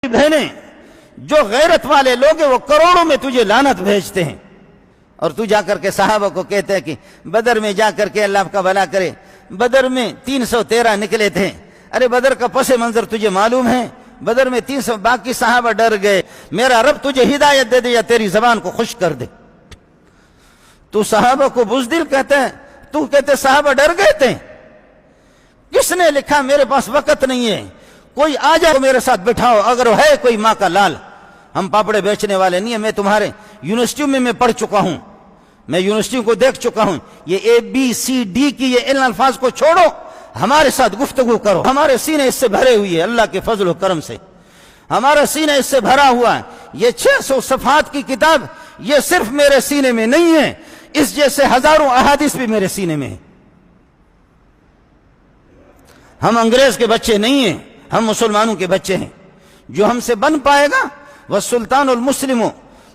بہنیں جو غیرت والے لوگ ہیں وہ کروڑوں میں تجھے لعنت بھیجتے ہیں، اور تو جا کر کے صحابہ کو کہتے ہیں کہ بدر میں جا کر کے اللہ آپ کا بھلا کرے بدر میں 313 نکلے تھے۔ ارے بدر کا پس منظر تجھے معلوم ہے؟ بدر میں 300، باقی صحابہ ڈر گئے۔ میرا رب تجھے ہدایت دے دے یا تیری زبان کو خشک کر دے۔ تو صحابہ کو بزدل کہتا ہے، تو کہتے صحابہ ڈر گئے تھے۔ کس نے لکھا؟ میرے پاس وقت نہیں ہے، کوئی آ جاؤ میرے ساتھ بٹھاؤ، اگر ہے کوئی ماں کا لال۔ ہم پاپڑے بیچنے والے نہیں ہیں، میں تمہارے یونیورسٹیوں میں پڑھ چکا ہوں، میں یونیورسٹیوں کو دیکھ چکا ہوں۔ یہ ABCD کی یہ ان الفاظ کو چھوڑو، ہمارے ساتھ گفتگو کرو۔ ہمارے سینے اس سے بھرے ہوئے، اللہ کے فضل و کرم سے ہمارا سینہ اس سے بھرا ہوا ہے۔ یہ 600 صفحات کی کتاب یہ صرف میرے سینے میں نہیں ہے، اس جیسے ہزاروں احادیث بھی میرے سینے میں ہیں۔ ہم انگریز کے بچے نہیں ہیں، ہم مسلمانوں کے بچے ہیں۔ جو ہم سے بن پائے گا وہ سلطان المسلم،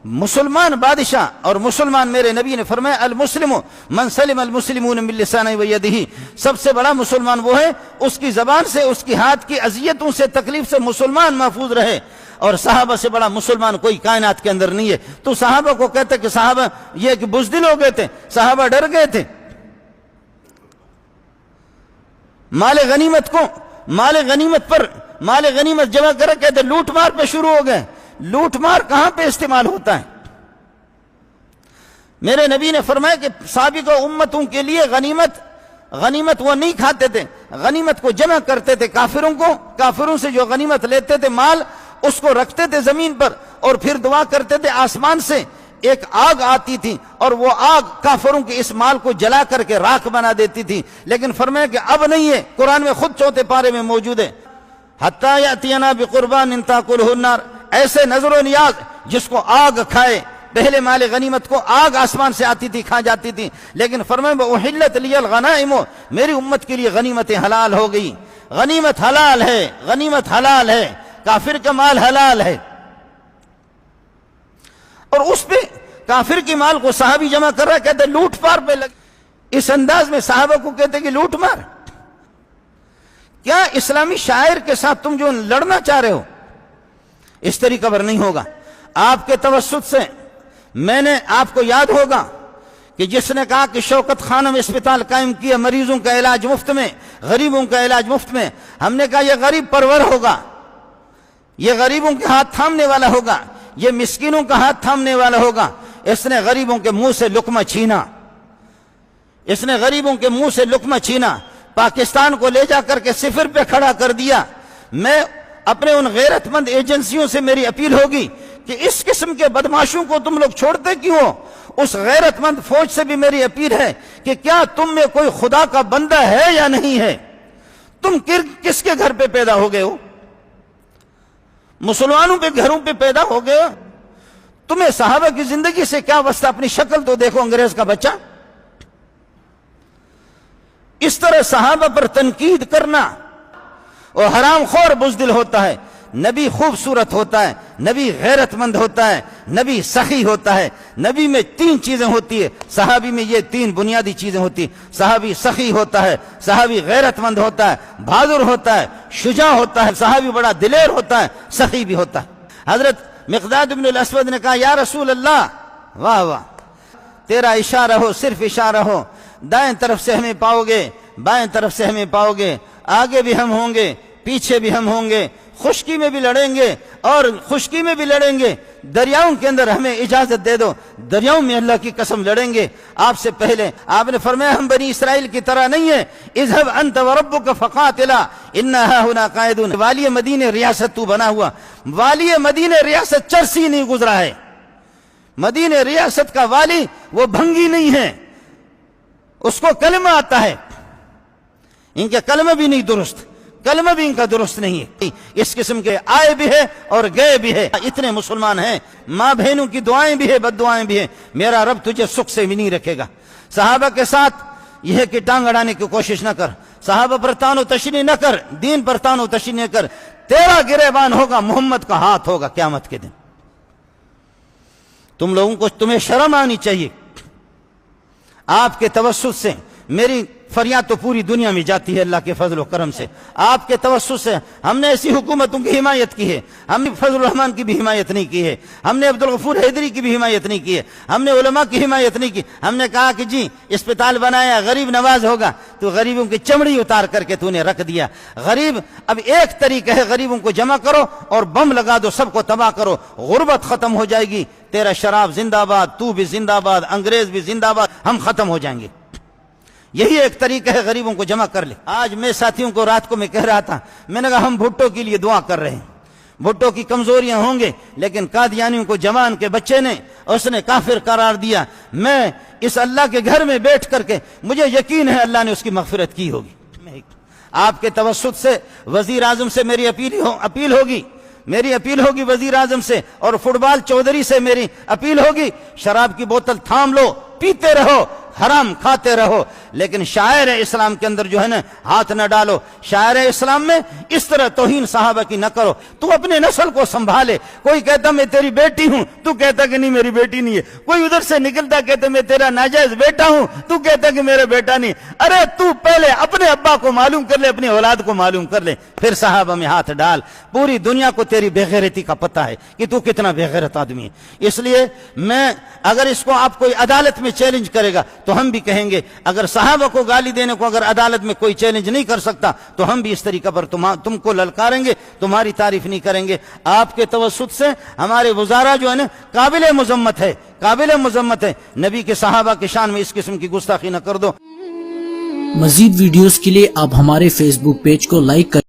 مسلمان بادشاہ، اور مسلمان میرے نبی نے فرمایا المسلم من سلم المسلمون من لسانہ و یدہ، سب سے بڑا مسلمان وہ ہے اس کی زبان سے، اس کی ہاتھ کی اذیتوں سے، تکلیف سے مسلمان محفوظ رہے۔ اور صحابہ سے بڑا مسلمان کوئی کائنات کے اندر نہیں ہے۔ تو صحابہ کو کہتے کہ صحابہ یہ کہ بزدل ہو گئے تھے، صحابہ ڈر گئے تھے۔ مال غنیمت جمع کر کہتے لوٹ مار پہ شروع ہو گئے۔ لوٹ مار کہاں پہ استعمال ہوتا ہے؟ میرے نبی نے فرمایا کہ سابقہ امتوں کے لیے غنیمت وہ نہیں کھاتے تھے، غنیمت کو جمع کرتے تھے، کافروں سے جو غنیمت لیتے تھے مال، اس کو رکھتے تھے زمین پر، اور پھر دعا کرتے تھے آسمان سے ایک آگ آتی تھی، اور وہ آگ کافروں کے اس مال کو جلا کر کے راکھ بنا دیتی تھی۔ لیکن فرمایا کہ اب نہیں ہے، قرآن میں خود 4 پارے میں موجود ہے، حتیٰ یأتینا بقربان تاکلہ النار، ایسے نظر و نیاز جس کو آگ کھائے۔ پہلے مال غنیمت کو آگ آسمان سے آتی تھی، کھا جاتی تھی، لیکن فرمایا وَأُحِلَّتْ لِيَ الْغَنَائِمُ، میری امت کے لیے غنیمتیں حلال ہو گئی۔ غنیمت حلال ہے، غنیمت حلال ہے، کافر کا مال حلال ہے۔ اور اس پہ کافر کے مال کو صحابی جمع کر رہا ہے، کہتے لوٹ مار پہ لگ۔ اس انداز میں صحابہ کو کہتے کہ لوٹ مار۔ کیا اسلامی شاعر کے ساتھ تم جو لڑنا چاہ رہے ہو؟ اس طریقہ پر نہیں ہوگا۔ آپ کے توسط سے میں نے، آپ کو یاد ہوگا کہ جس نے کہا کہ شوکت خانم اسپتال قائم کیا، مریضوں کا علاج مفت میں، غریبوں کا علاج مفت میں، ہم نے کہا یہ غریب پرور ہوگا، یہ غریبوں کے ہاتھ تھامنے والا ہوگا، یہ مسکینوں کا ہاتھ تھامنے والا ہوگا۔ اس نے غریبوں کے منہ سے لقمہ چھینا، اس نے غریبوں کے منہ سے لقمہ چھینا، پاکستان کو لے جا کر کے صفر پہ کھڑا کر دیا۔ میں اپنے ان غیرت مند ایجنسیوں سے میری اپیل ہوگی کہ اس قسم کے بدماشوں کو تم لوگ چھوڑتے کیوں ہو؟ اس غیرت مند فوج سے بھی میری اپیل ہے کہ کیا تم میں کوئی خدا کا بندہ ہے یا نہیں ہے؟ تم کس کے گھر پہ پیدا ہو گئے ہو؟ مسلمانوں پہ گھروں پہ پیدا ہو گئے ہو؟ تمہیں صحابہ کی زندگی سے کیا واسطہ؟ اپنی شکل تو دیکھو، انگریز کا بچہ۔ اس طرح صحابہ پر تنقید کرنا، اور حرام خور بزدل ہوتا ہے۔ نبی خوبصورت ہوتا ہے، نبی غیرت مند ہوتا ہے، نبی سخی ہوتا ہے۔ نبی میں 3 چیزیں ہوتی ہے، صحابی میں یہ 3 بنیادی چیزیں ہوتی ہیں۔ صحابی سخی ہوتا ہے، صحابی غیرت مند ہوتا ہے، بہادر ہوتا ہے، شجاع ہوتا ہے، صحابی بڑا دلیر ہوتا ہے، سخی بھی ہوتا ہے۔ حضرت مقداد بن الاسود نے کہا یا رسول اللہ، واہ واہ، تیرا اشارہ ہو، صرف اشارہ ہو، دائیں طرف سے ہمیں پاؤ گے، بائیں طرف سے ہمیں پاؤ گے، آگے بھی ہم ہوں گے، پیچھے بھی ہم ہوں گے، خشکی میں بھی لڑیں گے اور خشکی میں بھی لڑیں گے، دریاؤں کے اندر ہمیں اجازت دے دو، دریاؤں میں اللہ کی قسم لڑیں گے۔ آپ سے پہلے آپ نے فرمایا ہم بنی اسرائیل کی طرح نہیں ہے، اذهب انت وربك فقاتلا انا هاهنا قاعدون۔ والی مدینہ ریاست تو بنا ہوا، والی مدینہ ریاست چرسی نہیں گزرا ہے، مدینہ ریاست کا والی وہ بھنگی نہیں ہے، اس کو کلمہ آتا ہے، ان کے کلمہ بھی نہیں درست، کلمہ بھی ان کا درست نہیں ہے۔ اس قسم کے آئے بھی ہے اور گئے بھی ہے، اتنے مسلمان ہیں، ماں بہنوں کی دعائیں بھی ہے، بد دعائیں بھی ہیں۔ میرا رب تجھے سکھ سے بھی نہیں رکھے گا۔ صحابہ کے ساتھ یہ ہے کہ ٹانگ اڑانے کی کوشش نہ کر، صحابہ پر تان و تشنیع نہ کر، دین پر تان و تشنیع نہ کر۔ تیرا گریبان ہوگا، محمد کا ہاتھ ہوگا قیامت کے دن۔ تم لوگوں کو، تمہیں شرم آنی چاہیے۔ آپ کے توسط سے میری فریاد تو پوری دنیا میں جاتی ہے اللہ کے فضل و کرم سے، آپ کے توسط سے۔ ہم نے ایسی حکومتوں کی حمایت کی ہے، ہم نے فضل الرحمان کی بھی حمایت نہیں کی ہے، ہم نے عبدالغفور حیدری کی بھی حمایت نہیں کی ہے، ہم نے علماء کی حمایت نہیں کی۔ ہم نے کہا کہ جی اسپتال بنایا، غریب نواز ہوگا، تو غریبوں کی چمڑی اتار کر کے تو نے رکھ دیا۔ غریب اب ایک طریقہ ہے، غریبوں کو جمع کرو اور بم لگا دو، سب کو تباہ کرو، غربت ختم ہو جائے گی، تیرا شراب زندہ باد، تو بھی زندہ باد، انگریز بھی زندہ باد، ہم ختم ہو جائیں گے۔ یہی ایک طریقہ ہے، غریبوں کو جمع کر لے۔ آج میں ساتھیوں کو رات کو میں کہہ رہا تھا، میں نے کہا ہم بھٹو کے لیے دعا کر رہے ہیں، بھٹو کی کمزوریاں ہوں گے لیکن قادیانیوں کو جوان کے بچے نے اس نے کافر قرار دیا۔ میں اس اللہ کے گھر میں بیٹھ کر کے مجھے یقین ہے اللہ نے اس کی مغفرت کی ہوگی۔ آپ کے توسط سے وزیر اعظم سے میری اپیل ہوگی وزیر اعظم سے، اور فٹ بال چودھری سے میری اپیل ہوگی، شراب کی بوتل تھام لو، پیتے رہو، حرام کھاتے رہو، لیکن شاعر اسلام کے اندر جو ہے نا ہاتھ نہ ڈالو۔ شاعر اسلام میں اس طرح توہین صحابہ کی نہ کرو۔ تو اپنے نسل کو سنبھالے، کوئی کہتا میں تیری بیٹی ہوں، تو کہتا کہ نہیں میری بیٹی نہیں ہے، کوئی ادھر سے نکلتا کہتا میں تیرا ناجائز بیٹا ہوں، تو کہتا کہ میرا بیٹا نہیں۔ ارے تو پہلے اپنے ابا کو معلوم کر لے، اپنی اولاد کو معلوم کر لے، پھر صحابہ میں ہاتھ ڈال۔ پوری دنیا کو تیری بے غیرتی کا پتہ ہے کہ تو کتنا بے غیرت آدمی ہے۔ اس لیے میں اگر اس کو آپ کوئی عدالت میں چیلنج کرے گا تو ہم بھی کہیں گے، اگر صحابہ کو گالی دینے کو اگر عدالت میں کوئی چیلنج نہیں کر سکتا تو ہم بھی اس طریقہ پر تم کو للکاریں گے، تمہاری تعریف نہیں کریں گے۔ آپ کے توسط سے ہمارے وزراء جو ہے نا قابل مذمت ہے، نبی کے صحابہ کے شان میں اس قسم کی گستاخی نہ کر دو۔ مزید ویڈیوز کے لیے آپ ہمارے فیس بک پیج کو لائک کریں۔